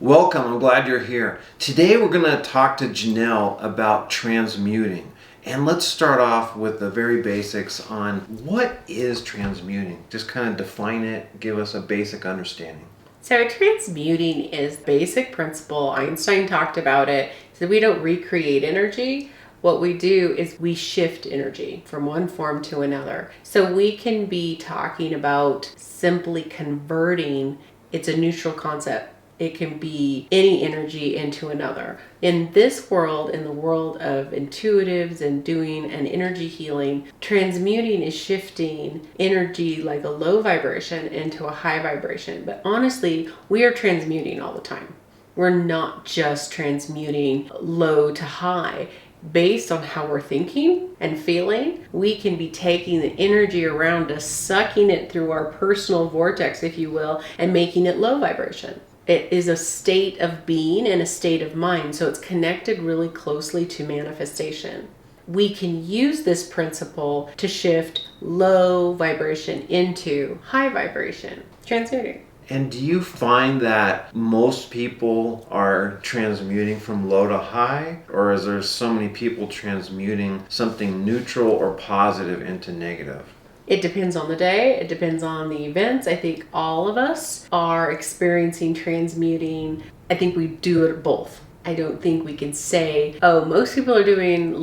Welcome, I'm glad you're here. Today we're going to talk to Janell about transmuting. And let's start off with the very basics on what is transmuting. Just kind of define it, give us a basic understanding. So transmuting is basic principle. Einstein talked about it. So we don't recreate energy. What we do is we shift energy from one form to another. So we can be talking about simply converting. It's a neutral concept. It can be any energy into another. In this world, in the world of intuitives and doing an energy healing, transmuting is shifting energy like a low vibration into a high vibration. But honestly, we are transmuting all the time. We're not just transmuting low to high. Based on how we're thinking and feeling, we can be taking the energy around us, sucking it through our personal vortex, if you will, and making it low vibration. It is a state of being and a state of mind, so it's connected really closely to manifestation. We can use this principle to shift low vibration into high vibration, transmuting. And do you find that most people are transmuting from low to high? Or is there so many people transmuting something neutral or positive into negative? It depends on the day. It depends on the events. I think all of us are experiencing transmuting. I think we do it both. I don't think we can say, oh, most people are doing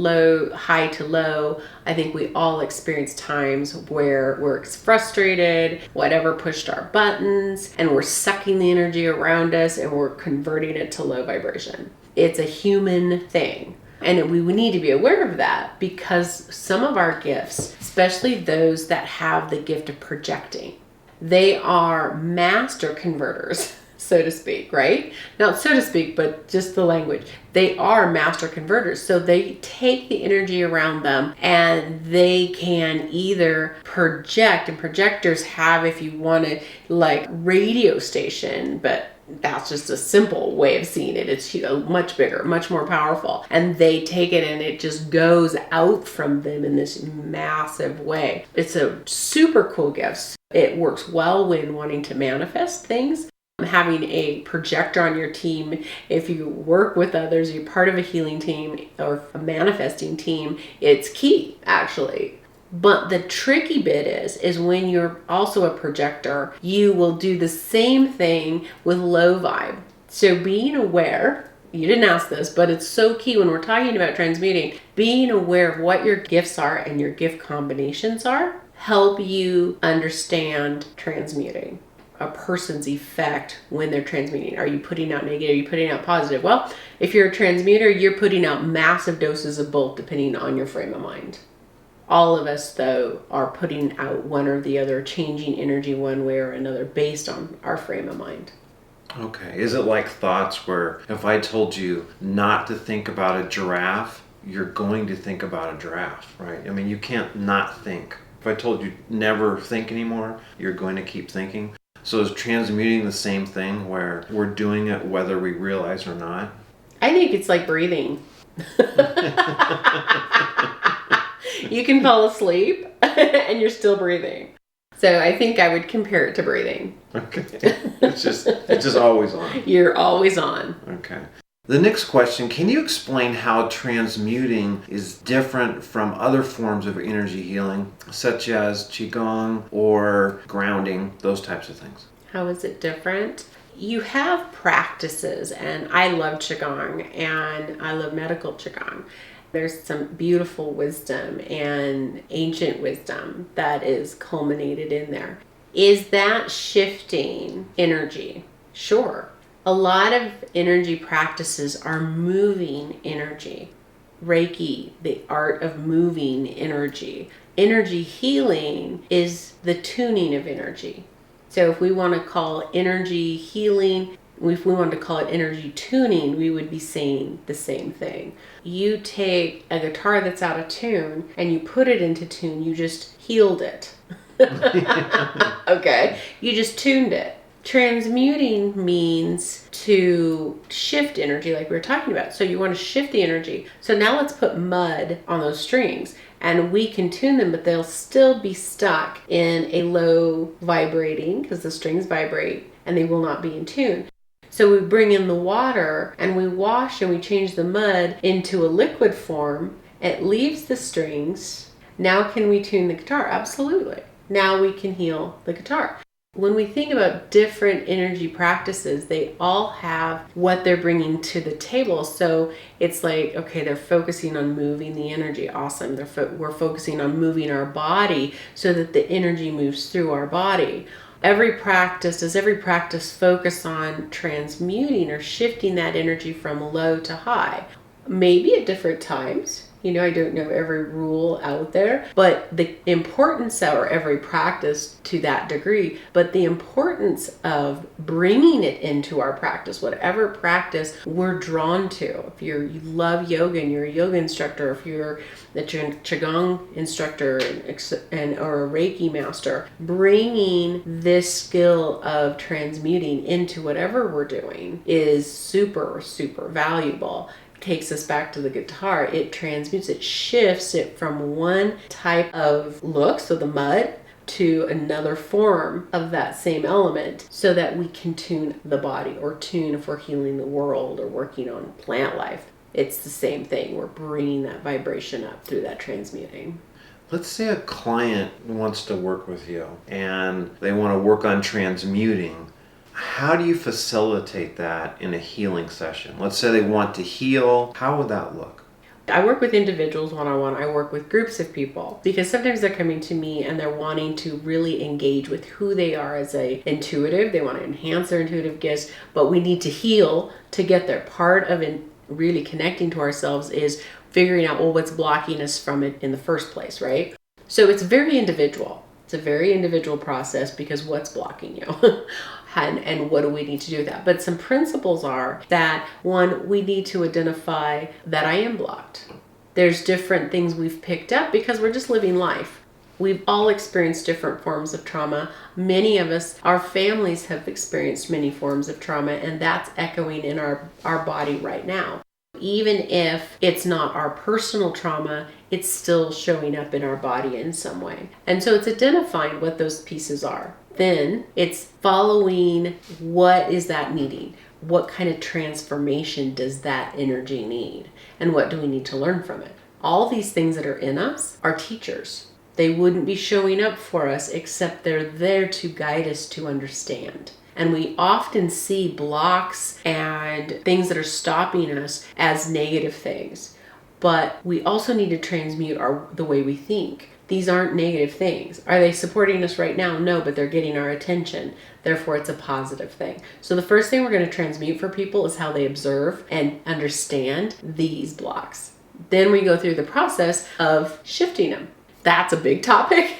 high to low. I think we all experience times where we're frustrated, whatever pushed our buttons, and we're sucking the energy around us and we're converting it to low vibration. It's a human thing. And we need to be aware of that because some of our gifts, especially those that have the gift of projecting, they are master converters, so to speak, right? Not so to speak, but just the language. They are master converters. So they take the energy around them and they can either project, and projectors have, if you want to, like radio station, but that's just a simple way of seeing it. It's much bigger, much more powerful. And they take it and it just goes out from them in this massive way. It's a super cool gift. It works well when wanting to manifest things. Having a projector on your team, if you work with others, you're part of a healing team or a manifesting team, it's key actually. But the tricky bit is when you're also a projector, you will do the same thing with low vibe. So being aware, you didn't ask this, but it's so key when we're talking about transmuting, being aware of what your gifts are and your gift combinations are, help you understand transmuting. A person's effect when they're transmuting. Are you putting out negative? Are you putting out positive? Well, if you're a transmuter, you're putting out massive doses of both depending on your frame of mind. All of us, though, are putting out one or the other, changing energy one way or another based on our frame of mind. Okay. Is it like thoughts where if I told you not to think about a giraffe, you're going to think about a giraffe, right? I mean, you can't not think. If I told you never think anymore, you're going to keep thinking. So is transmuting the same thing where we're doing it whether we realize or not? I think it's like breathing. You can fall asleep and you're still breathing. So I think I would compare it to breathing. Okay. It's just always on. You're always on. Okay. The next question, can you explain how transmuting is different from other forms of energy healing, such as Qigong or grounding, those types of things? How is it different? You have practices, and I love Qigong, and I love medical Qigong. There's some beautiful wisdom and ancient wisdom that is culminated in there. Is that shifting energy? Sure. A lot of energy practices are moving energy. Reiki, the art of moving energy. Energy healing is the tuning of energy. So if we want to call energy healing, if we wanted to call it energy tuning, we would be saying the same thing. You take a guitar that's out of tune and you put it into tune, you just healed it. Okay? You just tuned it. Transmuting means to shift energy like we were talking about. So you want to shift the energy. So now let's put mud on those strings and we can tune them, but they'll still be stuck in a low vibrating because the strings vibrate and they will not be in tune. So we bring in the water and we wash and we change the mud into a liquid form. It leaves the strings. Now can we tune the guitar? Absolutely. Now we can heal the guitar. When we think about different energy practices, they all have what they're bringing to the table. So it's like, okay, they're focusing on moving the energy. Awesome. We're focusing on moving our body so that the energy moves through our body. Does every practice focus on transmuting or shifting that energy from low to high? Maybe at different times. I don't know every rule out there, but the importance, or every practice to that degree, but the importance of bringing it into our practice, whatever practice we're drawn to. If you love yoga and you're a yoga instructor, if you're a Qigong instructor or a Reiki master, bringing this skill of transmuting into whatever we're doing is super, super valuable. Takes us back to the guitar. It transmutes, it shifts it from one type of look, so the mud, to another form of that same element so that we can tune the body, or tune if we're healing the world or working on plant life. It's the same thing. We're bringing that vibration up through that transmuting. Let's say a client wants to work with you and they want to work on transmuting. How do you facilitate that in a healing session? Let's say they want to heal. How would that look? I work with individuals one-on-one. I work with groups of people because sometimes they're coming to me and they're wanting to really engage with who they are as a intuitive. They want to enhance their intuitive gifts, but we need to heal to get there. Part of really connecting to ourselves is figuring out, what's blocking us from it in the first place, right? So it's very individual. It's a very individual process because what's blocking you? And what do we need to do with that? But some principles are that, one, we need to identify that I am blocked. There's different things we've picked up because we're just living life. We've all experienced different forms of trauma. Many of us, our families have experienced many forms of trauma, and that's echoing in our body right now. Even if it's not our personal trauma, it's still showing up in our body in some way. And so it's identifying what those pieces are. Then it's following, what is that needing? What kind of transformation does that energy need? And what do we need to learn from it? All these things that are in us are teachers. They wouldn't be showing up for us except they're there to guide us to understand. And we often see blocks and things that are stopping us as negative things. But we also need to transmute the way we think. These aren't negative things. Are they supporting us right now? No, but they're getting our attention. Therefore, it's a positive thing. So the first thing we're going to transmute for people is how they observe and understand these blocks. Then we go through the process of shifting them. That's a big topic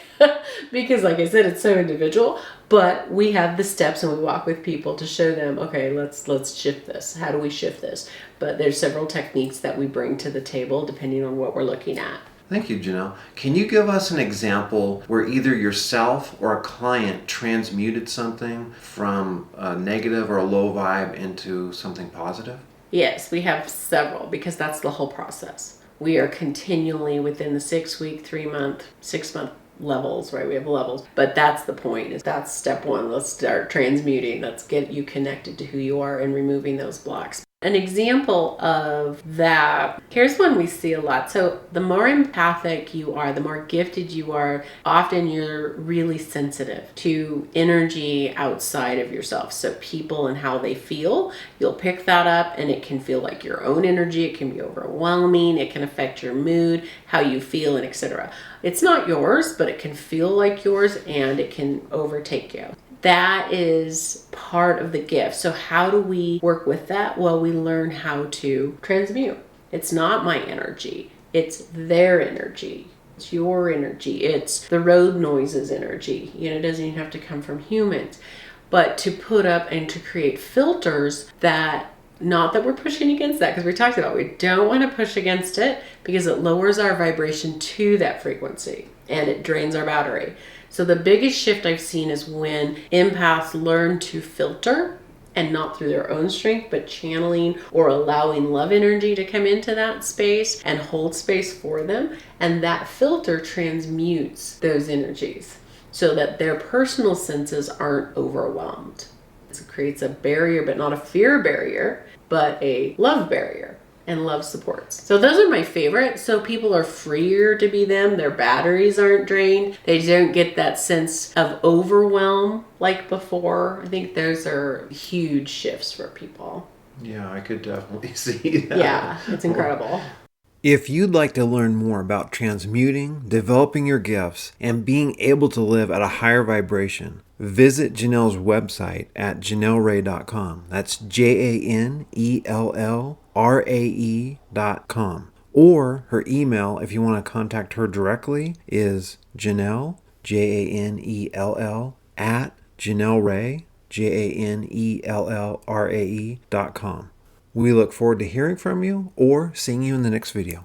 because, like I said, it's so individual. But we have the steps and we walk with people to show them, okay, let's shift this. How do we shift this? But there's several techniques that we bring to the table depending on what we're looking at. Thank you, Janell. Can you give us an example where either yourself or a client transmuted something from a negative or a low vibe into something positive? Yes, we have several because that's the whole process. We are continually within the 6-week, 3-month, 6-month levels, right? We have levels, but that's the point. That's step one. Let's start transmuting. Let's get you connected to who you are and removing those blocks. An example of that, here's one we see a lot. So the more empathic you are, the more gifted you are, often you're really sensitive to energy outside of yourself. So people and how they feel, you'll pick that up and it can feel like your own energy. It can be overwhelming. It can affect your mood, how you feel, and etc. It's not yours, but it can feel like yours and it can overtake you. That is part of the gift. So how do we work with that? Well, we learn how to transmute. It's not my energy. It's their energy. It's your energy. It's the road noises energy. It doesn't even have to come from humans. But to put up and to create filters that, not that we're pushing against that, because we talked about we don't want to push against it because it lowers our vibration to that frequency and it drains our battery. So the biggest shift I've seen is when empaths learn to filter, and not through their own strength, but channeling or allowing love energy to come into that space and hold space for them. And that filter transmutes those energies so that their personal senses aren't overwhelmed. It creates a barrier, but not a fear barrier, but a love barrier. And love supports. So those are my favorite. So people are freer to be them. Their batteries aren't drained. They don't get that sense of overwhelm like before. I think those are huge shifts for people. Yeah, I could definitely see that. Yeah, it's incredible. If you'd like to learn more about transmuting, developing your gifts, and being able to live at a higher vibration, visit Janell's website at janellrae.com. That's JANELLRAE.com. Or her email, if you want to contact her directly, is Janell, JANELL, at JanellRae, JANELLRAE.com. We look forward to hearing from you or seeing you in the next video.